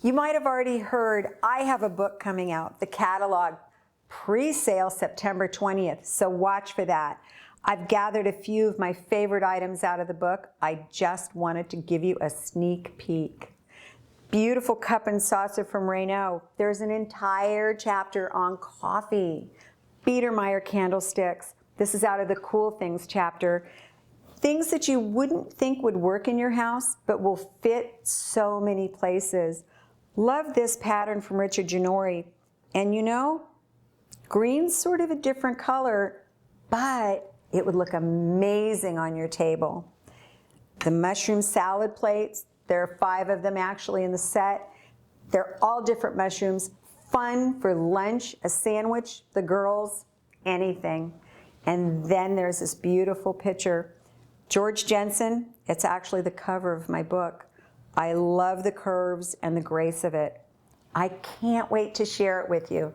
You might have already heard I have a book coming out, the Catalogue, pre-sale September 20th, so watch for that. I've gathered a few of my favorite items out of the book. I just wanted to give you a sneak peek. Beautiful cup and saucer from Raynaud. There's an entire chapter on coffee. Biedermeier candlesticks. This is out of the Cool Things chapter. Things that you wouldn't think would work in your house, but will fit so many places. Love this pattern from Richard Janori. And you know, green's sort of a different color, but it would look amazing on your table. The mushroom salad plates, there are 5 of them actually in the set. They're all different mushrooms, fun for lunch, a sandwich, the girls, anything. And then there's this beautiful picture. George Jensen, it's actually the cover of my book. I love the curves and the grace of it. I can't wait to share it with you.